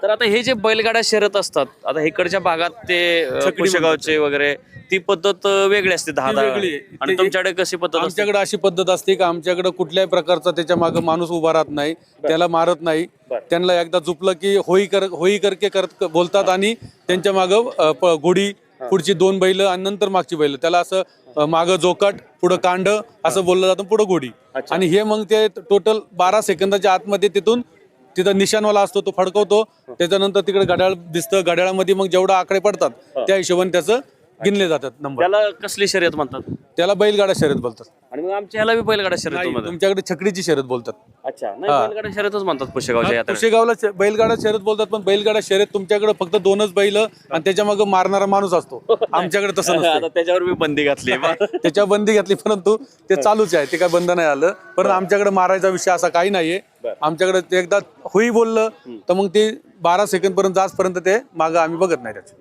तर आता हे जे बैलगाड्या शर्यत असतात, आता इकडच्या भागात ते पुशेगावचे वगैरे ती पद्धत वेगळी असते, दहा ती दहा. वेगळी आहे. आणि तुमच्याकडे कशी पद्धत असते? आमच्याकडे अशी पद्धत असते की आमच्याकडे कुठल्याही प्रकारचा त्याच्या मागे माणूस उभा राहत नाही, त्याला मारत नाही. त्यांना एकदा झुपलं की होई करके बोलतात आणि त्यांच्या मागं घोडी, पुढची 2 बैल आणि नंतर मागची बैल, त्याला असं मागं जोकाट, पुढं कांड असं बोललं जातं, पुढं घोडी. आणि हे मग ते टोटल 12 सेकंदाच्या आतमध्ये तिथं निशाणवाला असतो, तो फडकवतो. त्याच्यानंतर तिकडे घड्याळ दिसतं, घड्याळामध्ये मग जेवढा आकडे पडतात त्या हिशोबाने त्याचं गिनले जातात नंबर. त्याला कसली शर्यत म्हणतात? त्याला बैलगाडा शर्यत बोलतात. आणि मग आमच्या ह्याला बी बैलगाडा शर्यत नाही, म्हणतात. तुमच्याकडे छकडीची शर्यत बोलतात. अच्छा, नाही बैलगाडा शर्यतच म्हणतात पुशेगावच्या यात्रेत. पुशेगावला बैलगाडा शर्यत बोलतात, पण बैलगाडा शर्यत तुमच्याकडे फक्त 2च बैल आणि त्याच्या मागे मारणारा माणूस असतो. आमच्याकडे तसं नसतं. आता त्याच्यावर मी बंदी घातली. त्याच्यावर बंदी घातली, परंतु ते चालूच आहे, ते काय बंद नाही आलं. पण आमच्याकडे मारायचा विषय असा काही नाहीये. आमच्याकडे ते एकदा होई बोललं तर मग ते 12 सेकंद पर्यंत जाचपर्यंत ते मागं आम्ही बघत नाही त्याचं.